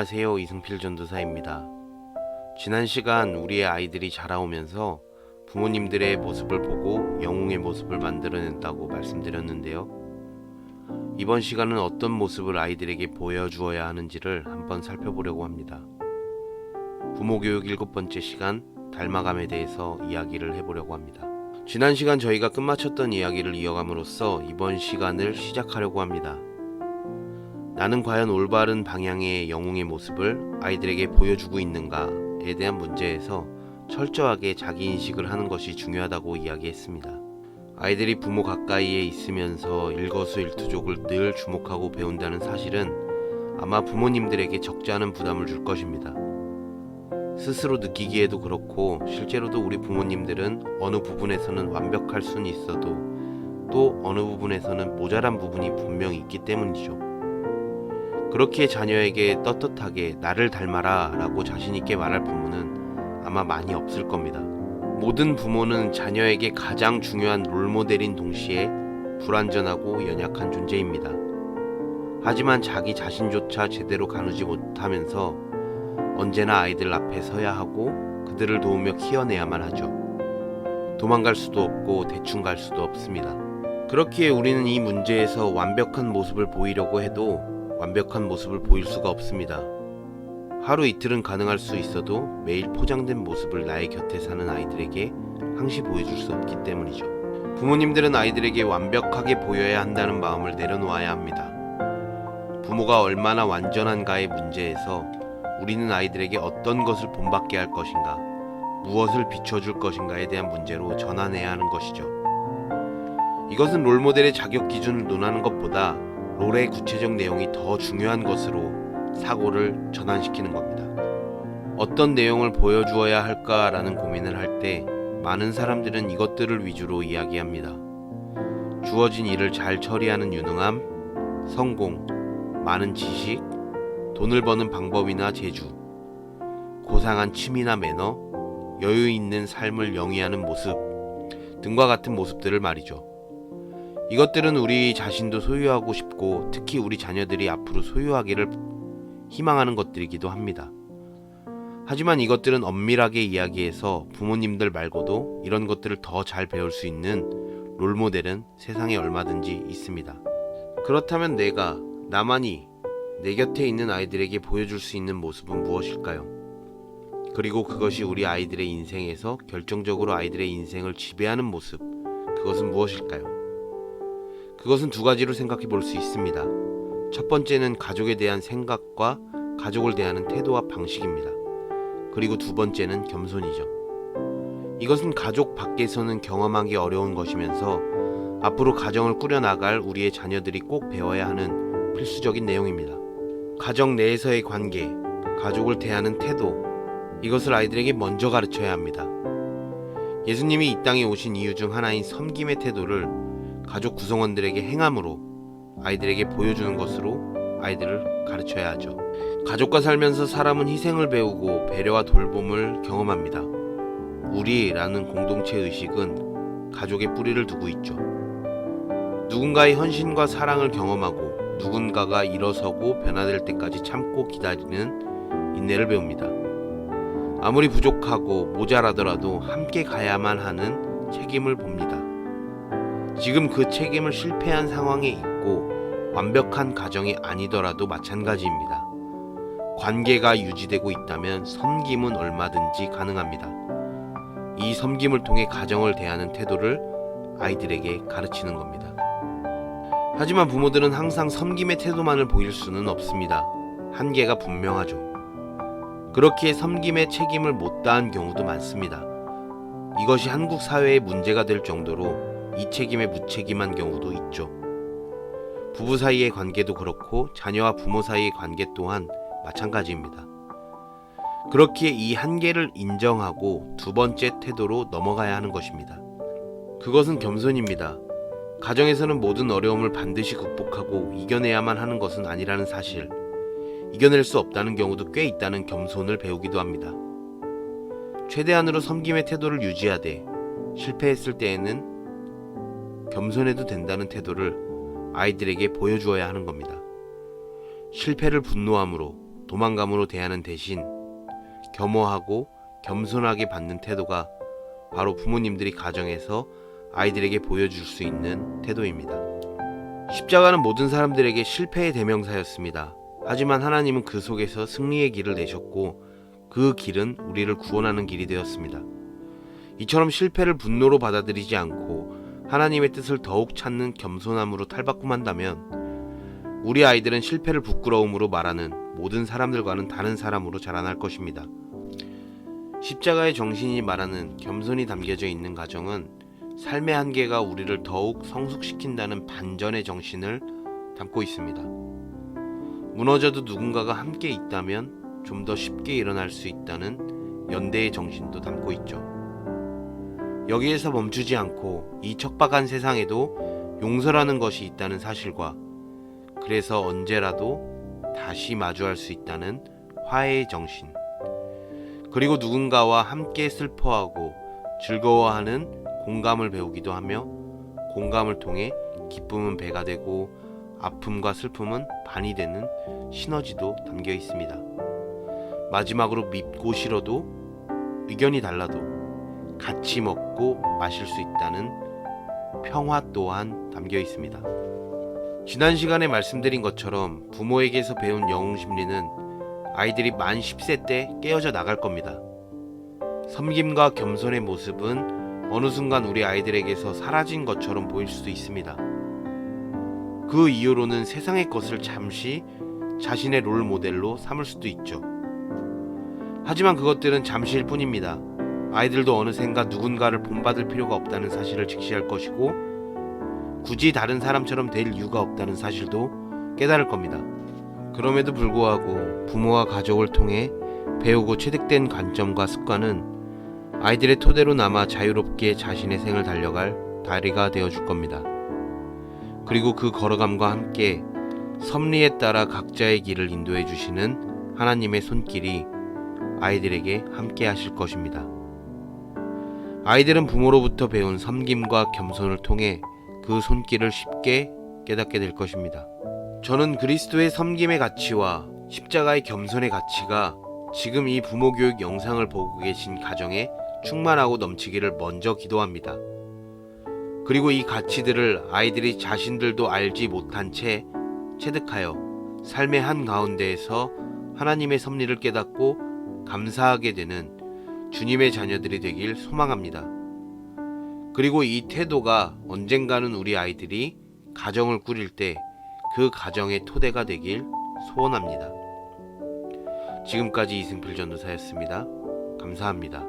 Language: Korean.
안녕하세요. 이승필 전도사입니다. 지난 시간 우리의 아이들이 자라오면서 부모님들의 모습을 보고 영웅의 모습을 만들어낸다고 말씀드렸는데요. 이번 시간은 어떤 모습을 아이들에게 보여주어야 하는지를 한번 살펴보려고 합니다. 부모교육 7번째 시간 닮아감에 대해서 이야기를 해보려고 합니다. 지난 시간 저희가 끝마쳤던 이야기를 이어감으로써 이번 시간을 시작하려고 합니다. 나는 과연 올바른 방향의 영웅의 모습을 아이들에게 보여주고 있는가에 대한 문제에서 철저하게 자기인식을 하는 것이 중요하다고 이야기했습니다. 아이들이 부모 가까이에 있으면서 일거수일투족을 늘 주목하고 배운다는 사실은 아마 부모님들에게 적지 않은 부담을 줄 것입니다. 스스로 느끼기에도 그렇고 실제로도 우리 부모님들은 어느 부분에서는 완벽할 수는 있어도 또 어느 부분에서는 모자란 부분이 분명히 있기 때문이죠. 그렇게 자녀에게 떳떳하게 나를 닮아라 라고 자신있게 말할 부모는 아마 많이 없을 겁니다. 모든 부모는 자녀에게 가장 중요한 롤모델인 동시에 불완전하고 연약한 존재입니다. 하지만 자기 자신조차 제대로 가누지 못하면서 언제나 아이들 앞에 서야 하고 그들을 도우며 키워내야만 하죠. 도망갈 수도 없고 대충 갈 수도 없습니다. 그렇기에 우리는 이 문제에서 완벽한 모습을 보이려고 해도 완벽한 모습을 보일 수가 없습니다. 하루 이틀은 가능할 수 있어도 매일 포장된 모습을 나의 곁에 사는 아이들에게 항시 보여줄 수 없기 때문이죠. 부모님들은 아이들에게 완벽하게 보여야 한다는 마음을 내려놓아야 합니다. 부모가 얼마나 완전한가의 문제에서 우리는 아이들에게 어떤 것을 본받게 할 것인가, 무엇을 비춰줄 것인가에 대한 문제로 전환해야 하는 것이죠. 이것은 롤모델의 자격 기준을 논하는 것보다 롤의 구체적 내용이 더 중요한 것으로 사고를 전환시키는 겁니다. 어떤 내용을 보여주어야 할까라는 고민을 할 때 많은 사람들은 이것들을 위주로 이야기합니다. 주어진 일을 잘 처리하는 유능함, 성공, 많은 지식, 돈을 버는 방법이나 재주, 고상한 취미나 매너, 여유 있는 삶을 영위하는 모습 등과 같은 모습들을 말이죠. 이것들은 우리 자신도 소유하고 싶고 특히 우리 자녀들이 앞으로 소유하기를 희망하는 것들이기도 합니다. 하지만 이것들은 엄밀하게 이야기해서 부모님들 말고도 이런 것들을 더 잘 배울 수 있는 롤모델은 세상에 얼마든지 있습니다. 그렇다면 나만이 내 곁에 있는 아이들에게 보여줄 수 있는 모습은 무엇일까요? 그리고 그것이 우리 아이들의 인생에서 결정적으로 아이들의 인생을 지배하는 모습, 그것은 무엇일까요? 그것은 두 가지로 생각해 볼 수 있습니다. 첫 번째는 가족에 대한 생각과 가족을 대하는 태도와 방식입니다. 그리고 두 번째는 겸손이죠. 이것은 가족 밖에서는 경험하기 어려운 것이면서 앞으로 가정을 꾸려나갈 우리의 자녀들이 꼭 배워야 하는 필수적인 내용입니다. 가정 내에서의 관계, 가족을 대하는 태도, 이것을 아이들에게 먼저 가르쳐야 합니다. 예수님이 이 땅에 오신 이유 중 하나인 섬김의 태도를 가족 구성원들에게 행함으로 아이들에게 보여주는 것으로 아이들을 가르쳐야 하죠. 가족과 살면서 사람은 희생을 배우고 배려와 돌봄을 경험합니다. 우리라는 공동체 의식은 가족의 뿌리를 두고 있죠. 누군가의 헌신과 사랑을 경험하고 누군가가 일어서고 변화될 때까지 참고 기다리는 인내를 배웁니다. 아무리 부족하고 모자라더라도 함께 가야만 하는 책임을 봅니다. 지금 그 책임을 실패한 상황에 있고 완벽한 가정이 아니더라도 마찬가지입니다. 관계가 유지되고 있다면 섬김은 얼마든지 가능합니다. 이 섬김을 통해 가정을 대하는 태도를 아이들에게 가르치는 겁니다. 하지만 부모들은 항상 섬김의 태도만을 보일 수는 없습니다. 한계가 분명하죠. 그렇기에 섬김의 책임을 못 다한 경우도 많습니다. 이것이 한국 사회의 문제가 될 정도로 이 책임에 무책임한 경우도 있죠. 부부 사이의 관계도 그렇고 자녀와 부모 사이의 관계 또한 마찬가지입니다. 그렇기에 이 한계를 인정하고 두 번째 태도로 넘어가야 하는 것입니다. 그것은 겸손입니다. 가정에서는 모든 어려움을 반드시 극복하고 이겨내야만 하는 것은 아니라는 사실, 이겨낼 수 없다는 경우도 꽤 있다는 겸손을 배우기도 합니다. 최대한으로 섬김의 태도를 유지하되 실패했을 때에는 겸손해도 된다는 태도를 아이들에게 보여주어야 하는 겁니다. 실패를 분노함으로 도망감으로 대하는 대신 겸허하고 겸손하게 받는 태도가 바로 부모님들이 가정에서 아이들에게 보여줄 수 있는 태도입니다. 십자가는 모든 사람들에게 실패의 대명사였습니다. 하지만 하나님은 그 속에서 승리의 길을 내셨고 그 길은 우리를 구원하는 길이 되었습니다. 이처럼 실패를 분노로 받아들이지 않고 하나님의 뜻을 더욱 찾는 겸손함으로 탈바꿈한다면 우리 아이들은 실패를 부끄러움으로 말하는 모든 사람들과는 다른 사람으로 자라날 것입니다. 십자가의 정신이 말하는 겸손이 담겨져 있는 가정은 삶의 한계가 우리를 더욱 성숙시킨다는 반전의 정신을 담고 있습니다. 무너져도 누군가가 함께 있다면 좀 더 쉽게 일어날 수 있다는 연대의 정신도 담고 있죠. 여기에서 멈추지 않고 이 척박한 세상에도 용서라는 것이 있다는 사실과 그래서 언제라도 다시 마주할 수 있다는 화해의 정신, 그리고 누군가와 함께 슬퍼하고 즐거워하는 공감을 배우기도 하며 공감을 통해 기쁨은 배가 되고 아픔과 슬픔은 반이 되는 시너지도 담겨 있습니다. 마지막으로 밉고 싫어도 의견이 달라도 같이 먹고 마실 수 있다는 평화 또한 담겨 있습니다. 지난 시간에 말씀드린 것처럼 부모에게서 배운 영웅 심리는 아이들이 만 10세 때 깨어져 나갈 겁니다. 섬김과 겸손의 모습은 어느 순간 우리 아이들에게서 사라진 것처럼 보일 수도 있습니다. 그 이유로는 세상의 것을 잠시 자신의 롤 모델로 삼을 수도 있죠. 하지만 그것들은 잠시일 뿐입니다. 아이들도 어느샌가 누군가를 본받을 필요가 없다는 사실을 직시할 것이고 굳이 다른 사람처럼 될 이유가 없다는 사실도 깨달을 겁니다. 그럼에도 불구하고 부모와 가족을 통해 배우고 체득된 관점과 습관은 아이들의 토대로 남아 자유롭게 자신의 생을 달려갈 다리가 되어줄 겁니다. 그리고 그 걸어감과 함께 섭리에 따라 각자의 길을 인도해 주시는 하나님의 손길이 아이들에게 함께 하실 것입니다. 아이들은 부모로부터 배운 섬김과 겸손을 통해 그 손길을 쉽게 깨닫게 될 것입니다. 저는 그리스도의 섬김의 가치와 십자가의 겸손의 가치가 지금 이 부모 교육 영상을 보고 계신 가정에 충만하고 넘치기를 먼저 기도합니다. 그리고 이 가치들을 아이들이 자신들도 알지 못한 채 체득하여 삶의 한가운데에서 하나님의 섭리를 깨닫고 감사하게 되는 주님의 자녀들이 되길 소망합니다. 그리고 이 태도가 언젠가는 우리 아이들이 가정을 꾸릴 때 그 가정의 토대가 되길 소원합니다. 지금까지 이승필 전도사였습니다. 감사합니다.